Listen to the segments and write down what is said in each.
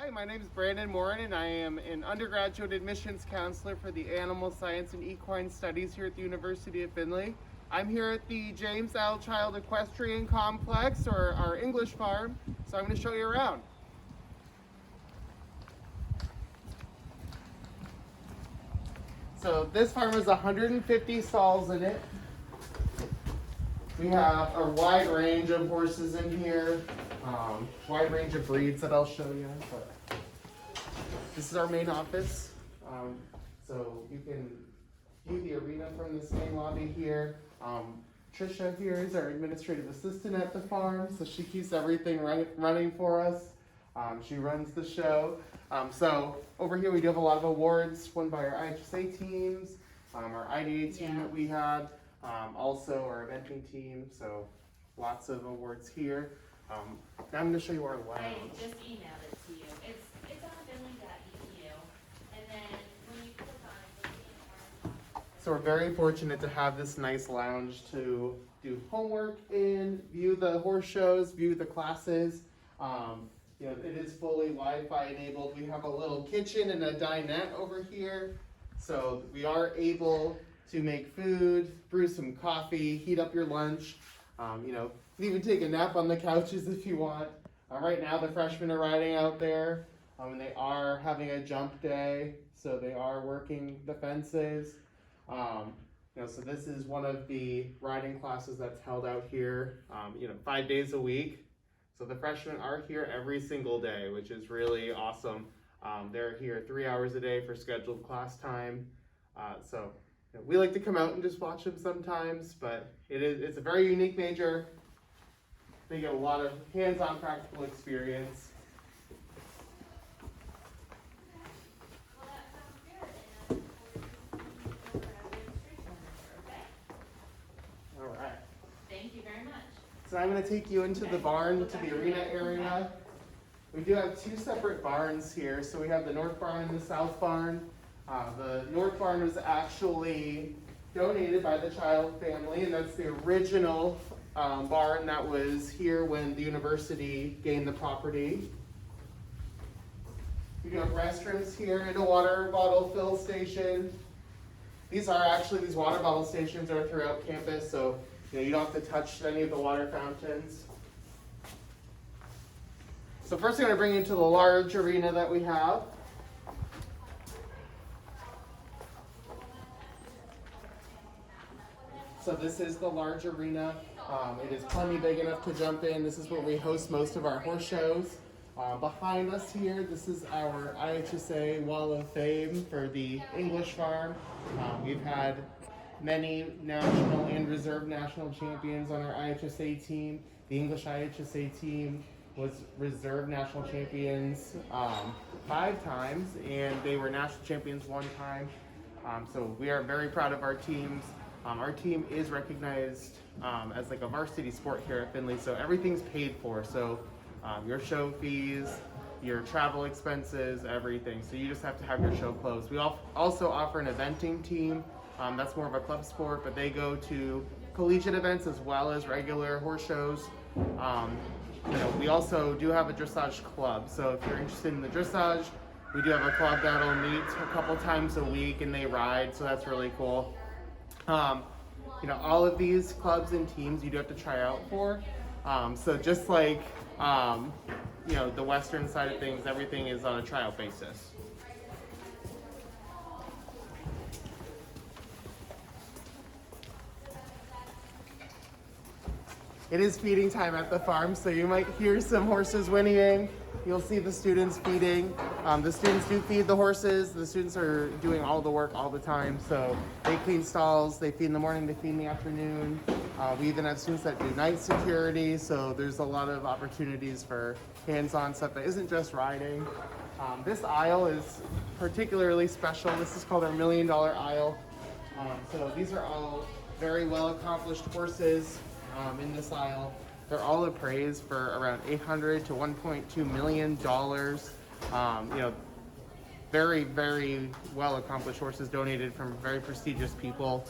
Hi, my name is Brandon Morin, and I am an undergraduate admissions counselor for the Animal Science and Equine Studies here at the University of Findlay. I'm here at the James L. Child Equestrian Complex, or our English farm, so I'm going to show you around. So this farm has 150 stalls in it. We have a wide range of horses in here, wide range of breeds that I'll show you. But this is our main office, so you can view the arena from this main lobby here. Trisha here is our administrative assistant at the farm, so she keeps everything running for us. She runs the show. So over here we do have a lot of awards won by our IHSA teams, our IDA team that we had, also our eventing team, so lots of awards here. Now I'm going to show you our lounge. I just emailed it to you. It's on Findlay.edu, and then when you click on it, you'll see an orange. So we're very fortunate to have this nice lounge to do homework in, view the horse shows, view the classes. It is fully Wi-Fi enabled. We have a little kitchen and a dinette over here, so we are able to make food, brew some coffee, heat up your lunch. You can even take a nap on the couches if you want. Right now the freshmen are riding out there, and they are having a jump day, so they are working the fences. So this is one of the riding classes that's held out here, 5 days a week. So the freshmen are here every single day, which is really awesome. They're here 3 hours a day for scheduled class time. We like to come out and just watch them sometimes, but it's a very unique major. They get a lot of hands-on practical experience. Well, that sounds good. And for registration number, okay? All right. Thank you very much. So I'm going to take you into the barn, to the arena area. We do have two separate barns here. So we have the north barn and the south barn. The north barn was actually donated by the Child family, and that's the original barn that was here when the university gained the property. We do have restrooms here and a water bottle fill station. These water bottle stations are throughout campus, so you don't have to touch any of the water fountains. So first I'm going to bring you into the large arena that we have. So this is the large arena. It is plenty big enough to jump in. This is where we host most of our horse shows. Behind us here, this is our IHSA Wall of Fame for the English farm. We've had many national and reserve national champions on our IHSA team. The English IHSA team was reserve national champions 5 times, and they were national champions 1 time. So we are very proud of our teams. Our team is recognized as like a varsity sport here at Findlay, so everything's paid for. So your show fees, your travel expenses, everything. So you just have to have your show clothes. We also offer an eventing team. That's more of a club sport, but they go to collegiate events as well as regular horse shows. We also do have a dressage club. So if you're interested in the dressage, we do have a club that'll meet a couple times a week and they ride, so that's really cool. All of these clubs and teams you do have to try out for. So just like, the Western side of things, everything is on a tryout basis. It is feeding time at the farm, so you might hear some horses whinnying. You'll see the students feeding. The students do feed the horses. The students are doing all the work all the time. So they clean stalls, they feed in the morning, they feed in the afternoon. We even have students that do night security, so there's a lot of opportunities for hands-on stuff that isn't just riding. This aisle is particularly special. This is called our $1 million aisle. So these are all very well-accomplished horses in this aisle. They're all appraised for around $800 to $1.2 million. Very, very well-accomplished horses donated from very prestigious people.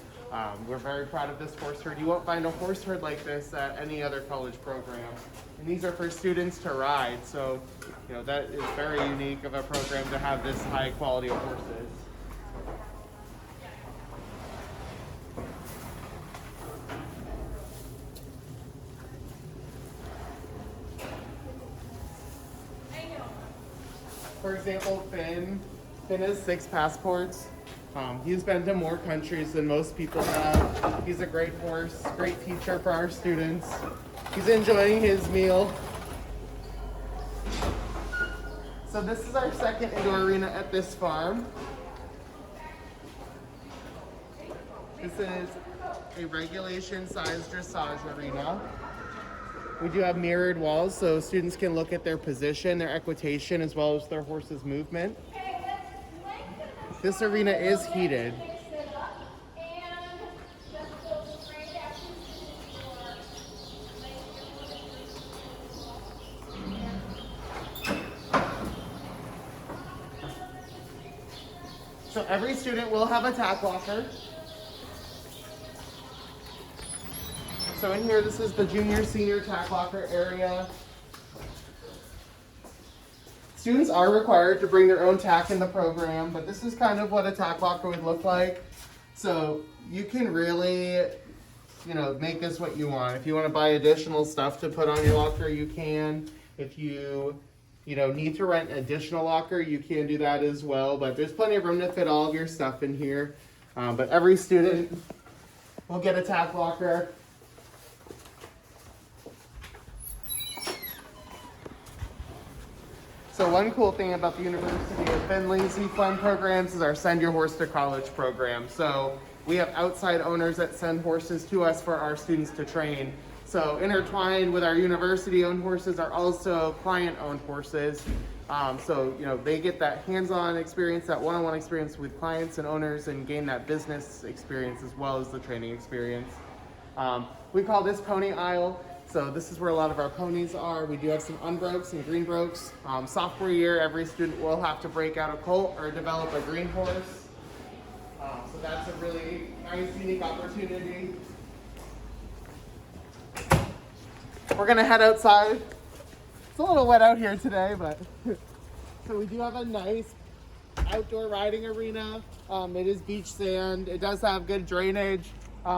We're very proud of this horse herd. You won't find a horse herd like this at any other college program. And these are for students to ride, so that is very unique of a program to have this high quality of horses. For example, Finn has 6 passports. He's been to more countries than most people have. He's a great horse, great teacher for our students. He's enjoying his meal. So this is our second indoor arena at this farm. This is a regulation size dressage arena. We do have mirrored walls so students can look at their position, their equitation, as well as their horse's movement. This arena is heated. So every student will have a tack locker. So in here, this is the junior, senior tack locker area. Students are required to bring their own tack in the program, but this is kind of what a tack locker would look like. So you can really, make this what you want. If you want to buy additional stuff to put on your locker, you can. If you, need to rent an additional locker, you can do that as well. But there's plenty of room to fit all of your stuff in here. But every student will get a tack locker. So one cool thing about the University of Findlay's Equine programs is our Send Your Horse to College program. So we have outside owners that send horses to us for our students to train. So intertwined with our university-owned horses are also client-owned horses. So they get that hands-on experience, that one-on-one experience with clients and owners, and gain that business experience as well as the training experience. We call this pony aisle. So this is where a lot of our ponies are. We do have some unbrokes and green brokes. Sophomore year, every student will have to break out a colt or develop a green horse. So that's a really nice, unique opportunity. We're gonna head outside. It's a little wet out here today, but so we do have a nice outdoor riding arena. It is beach sand. It does have good drainage.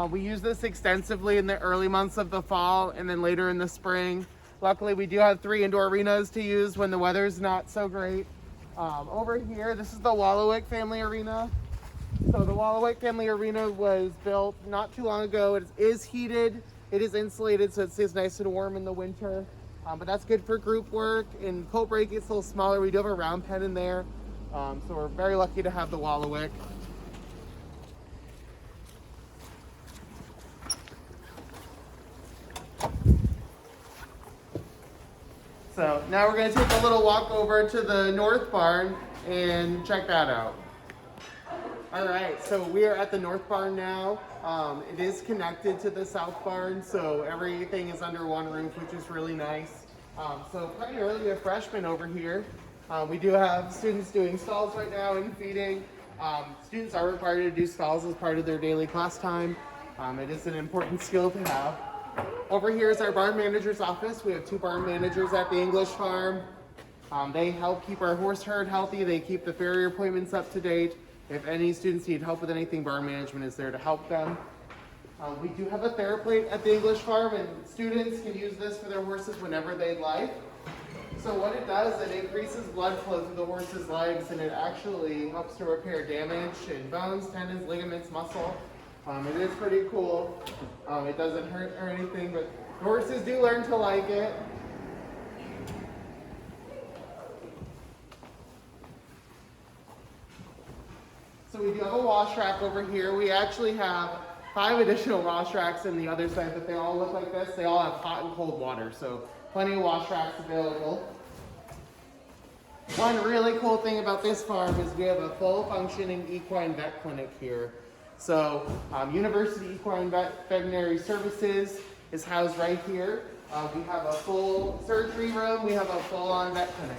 We use this extensively in the early months of the fall and then later in the spring. Luckily, we do have 3 indoor arenas to use when the weather's not so great. Over here, this is the Wallowwick Family Arena. So the Wallowwick Family Arena was built not too long ago. It is heated, it is insulated, so it stays nice and warm in the winter. But that's good for group work. And colt break, it's a little smaller. We do have a round pen in there. So we're very lucky to have the Wallowwick. So now we're going to take a little walk over to the north barn and check that out. All right, so we are at the north barn now. It is connected to the south barn, so everything is under one roof, which is really nice. So primarily a freshman over here. We do have students doing stalls right now and feeding. Students are required to do stalls as part of their daily class time. It is an important skill to have. Over here is our barn manager's office. We have 2 barn managers at the English farm. They help keep our horse herd healthy. They keep the farrier appointments up to date. If any students need help with anything, barn management is there to help them. We do have a TheraPlate at the English farm, and students can use this for their horses whenever they'd like. So what it does, it increases blood flow through the horse's legs, and it actually helps to repair damage in bones, tendons, ligaments, muscle. It is pretty cool. It doesn't hurt or anything, but the horses do learn to like it. So we do have a wash rack over here. We actually have 5 additional wash racks in the other side, but they all look like this. They all have hot and cold water, so plenty of wash racks available. One really cool thing about this farm is we have a full functioning equine vet clinic here. So University Equine Veterinary Services is housed right here. We have a full surgery room. We have a full-on vet clinic.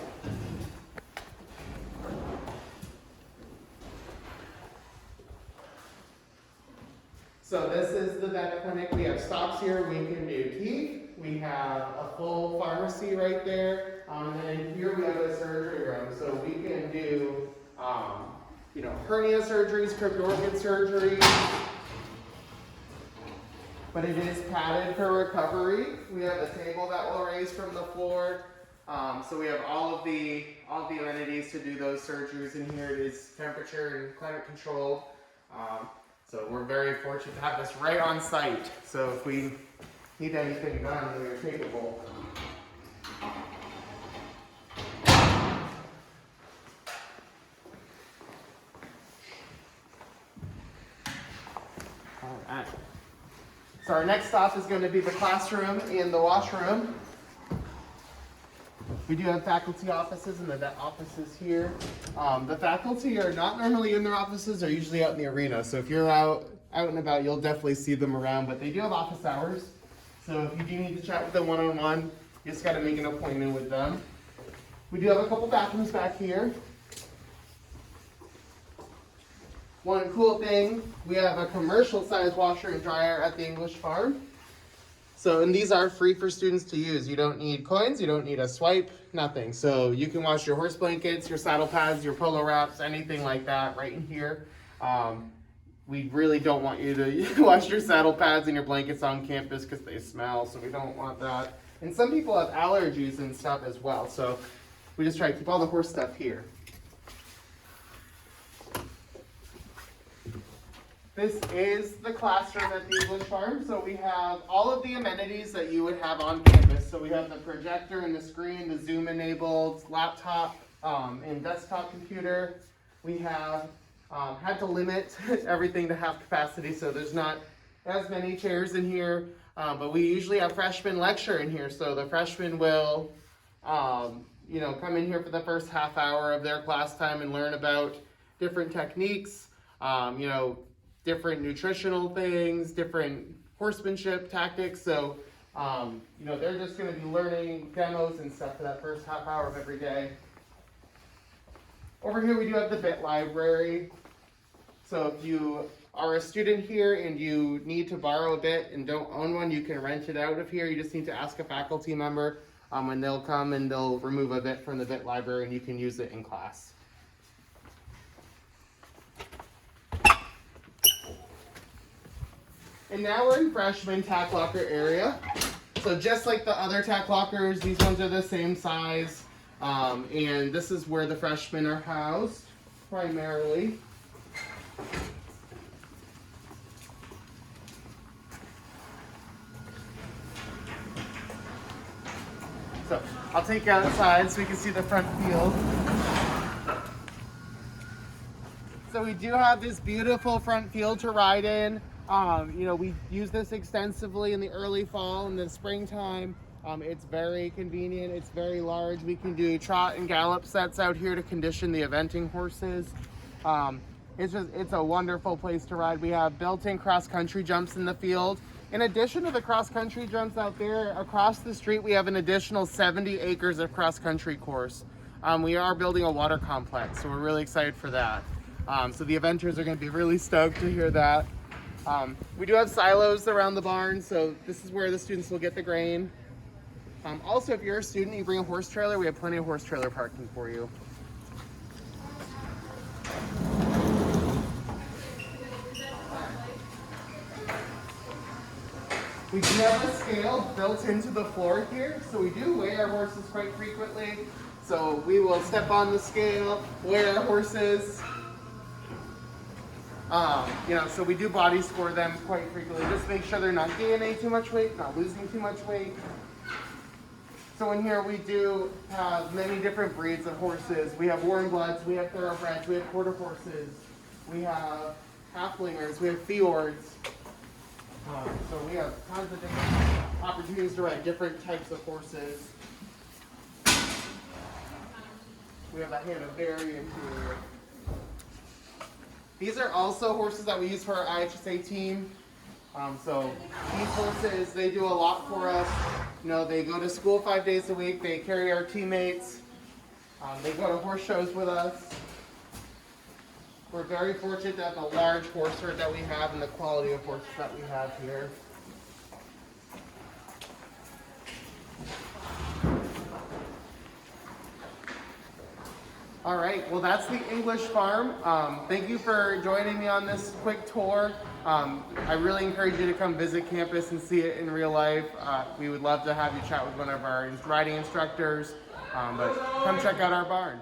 So this is the vet clinic. We have stops here. We can do teeth. We have a full pharmacy right there. And then here we have a surgery room. So we can do, hernia surgeries, crypt organ surgery. But it is padded for recovery. We have a table that will raise from the floor. So we have all of the amenities to do those surgeries in here. It is temperature and climate controlled. So we're very fortunate to have this right on site. So if we need anything done, we are capable. All right. So our next stop is going to be the classroom and the washroom. We do have faculty offices and the vet offices here. The faculty are not normally in their offices, they're usually out in the arena. So if you're out and about, you'll definitely see them around, but they do have office hours. So if you do need to chat with them one-on-one, you just got to make an appointment with them. We do have a couple bathrooms back here. One cool thing, we have a commercial size washer and dryer at the English farm. So, and these are free for students to use. You don't need coins, you don't need a swipe, nothing. So you can wash your horse blankets, your saddle pads, your polo wraps, anything like that right in here. We really don't want you to wash your saddle pads and your blankets on campus because they smell, so we don't want that. And some people have allergies and stuff as well, so we just try to keep all the horse stuff here. This is the classroom at the English farm. So we have all of the amenities that you would have on campus. So we have the projector and the screen, the Zoom enabled laptop and desktop computer. We have had to limit everything to half capacity, so there's not as many chairs in here. But we usually have freshmen lecture in here. So the freshmen will come in here for the first half hour of their class time and learn about different techniques, different nutritional things, different horsemanship tactics. So, they're just going to be learning demos and stuff for that first half hour of every day. Over here we do have the bit library. So if you are a student here and you need to borrow a bit and don't own one, you can rent it out of here. You just need to ask a faculty member and they'll come and they'll remove a bit from the bit library and you can use it in class. And now we're in freshman tack locker area. So just like the other tack lockers, these ones are the same size. And this is where the freshmen are housed, primarily. So I'll take you outside so you can see the front field. So we do have this beautiful front field to ride in. We use this extensively in the early fall and the springtime. It's very convenient. It's very large. We can do trot and gallop sets out here to condition the eventing horses. It's a wonderful place to ride. We have built-in cross-country jumps in the field. In addition to the cross-country jumps out there, across the street we have an additional 70 acres of cross-country course. We are building a water complex, so we're really excited for that. So the eventers are going to be really stoked to hear that. We do have silos around the barn, so this is where the students will get the grain. Also, if you're a student and you bring a horse trailer, we have plenty of horse trailer parking for you. We do have a scale built into the floor here, so we do weigh our horses quite frequently. So we will step on the scale, weigh our horses. So we do body score them quite frequently, just make sure they're not gaining too much weight, not losing too much weight. So in here we do have many different breeds of horses. We have warm bloods, we have thoroughbreds, we have quarter horses, we have halflingers, we have fjords. So we have tons of different opportunities to ride different types of horses. We have a Hanoverian here. These are also horses that we use for our IHSA team. So these horses, they do a lot for us. They go to school 5 days a week. They carry our teammates. They go to horse shows with us. We're very fortunate to have the large horse herd that we have and the quality of horses that we have here. All right, well that's the English farm. Thank you for joining me on this quick tour. I really encourage you to come visit campus and see it in real life. We would love to have you chat with one of our riding instructors, but come check out our barn.